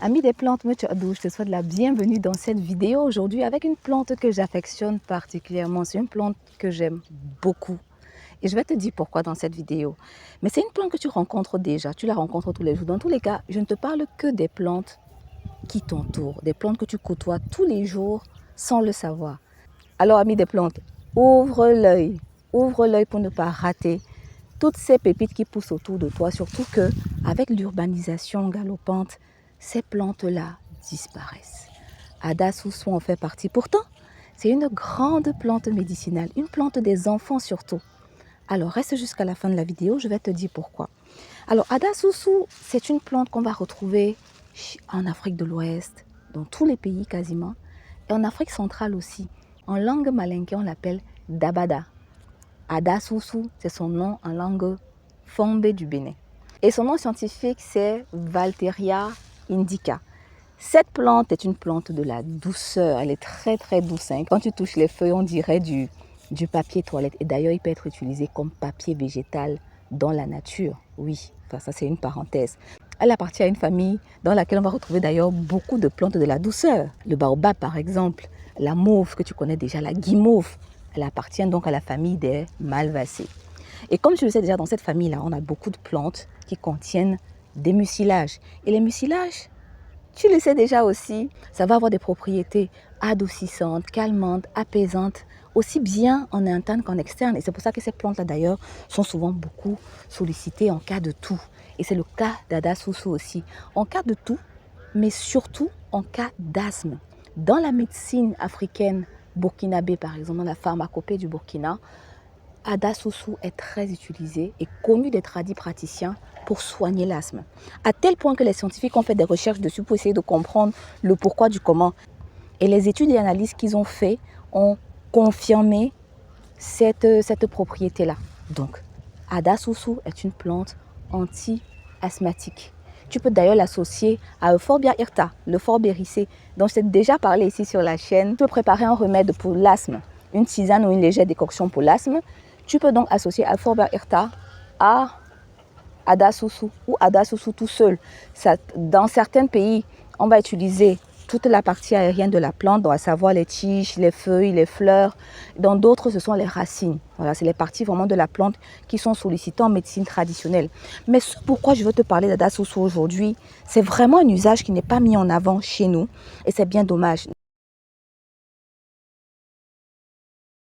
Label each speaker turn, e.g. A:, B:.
A: Amis des plantes, je te souhaite la bienvenue dans cette vidéo aujourd'hui avec une plante que j'affectionne particulièrement. C'est une plante que j'aime beaucoup. Et je vais te dire pourquoi dans cette vidéo. Mais c'est une plante que tu rencontres déjà, tu la rencontres tous les jours. Dans tous les cas, je ne te parle que des plantes qui t'entourent, des plantes que tu côtoies tous les jours sans le savoir. Alors amis des plantes, ouvre l'œil pour ne pas rater toutes ces pépites qui poussent autour de toi, surtout que avec l'urbanisation galopante, ces plantes-là disparaissent. Adasusu en fait partie. Pourtant, c'est une grande plante médicinale, une plante des enfants surtout. Alors, reste jusqu'à la fin de la vidéo, je vais te dire pourquoi. Alors, Adasusu, c'est une plante qu'on va retrouver en Afrique de l'Ouest, dans tous les pays quasiment, et en Afrique centrale aussi. En langue malinké, on l'appelle Dabada. Adasusu, c'est son nom en langue Fombe du Bénin. Et son nom scientifique, c'est Valteria indica. Cette plante est une plante de la douceur. Elle est très très douce. Quand tu touches les feuilles, on dirait du papier toilette. Et d'ailleurs, il peut être utilisé comme papier végétal dans la nature. Oui, enfin, ça c'est une parenthèse. Elle appartient à une famille dans laquelle on va retrouver d'ailleurs beaucoup de plantes de la douceur. Le baobab par exemple, la mauve que tu connais déjà, la guimauve. Elle appartient donc à la famille des malvacées. Et comme tu le sais déjà, dans cette famille-là, on a beaucoup de plantes qui contiennent des mucilages. Et les mucilages, tu le sais déjà aussi, ça va avoir des propriétés adoucissantes, calmantes, apaisantes, aussi bien en interne qu'en externe. Et c'est pour ça que ces plantes-là d'ailleurs sont souvent beaucoup sollicitées en cas de toux. Et c'est le cas d'Adasusu aussi. En cas de toux, mais surtout en cas d'asthme. Dans la médecine africaine burkinabé, par exemple, dans la pharmacopée du Burkina, Adasusu est très utilisé et connu des praticiens pour soigner l'asthme. À tel point que les scientifiques ont fait des recherches dessus pour essayer de comprendre le pourquoi du comment. Et les études et analyses qu'ils ont fait ont confirmé cette propriété-là. Donc, Adasusu est une plante anti-asthmatique. Tu peux d'ailleurs l'associer à Euphorbia hirta, le forbéricé, dont je t'ai déjà parlé ici sur la chaîne. Tu peux préparer un remède pour l'asthme, une tisane ou une légère décoction pour l'asthme. Tu peux donc associer Euphorbia hirta à Adasusu ou Adasusu tout seul. Dans certains pays, on va utiliser toute la partie aérienne de la plante, à savoir les tiges, les feuilles, les fleurs. Dans d'autres, ce sont les racines. Voilà, c'est les parties vraiment de la plante qui sont sollicitées en médecine traditionnelle. Mais ce pourquoi je veux te parler d'Adasusu aujourd'hui, c'est vraiment un usage qui n'est pas mis en avant chez nous. Et c'est bien dommage.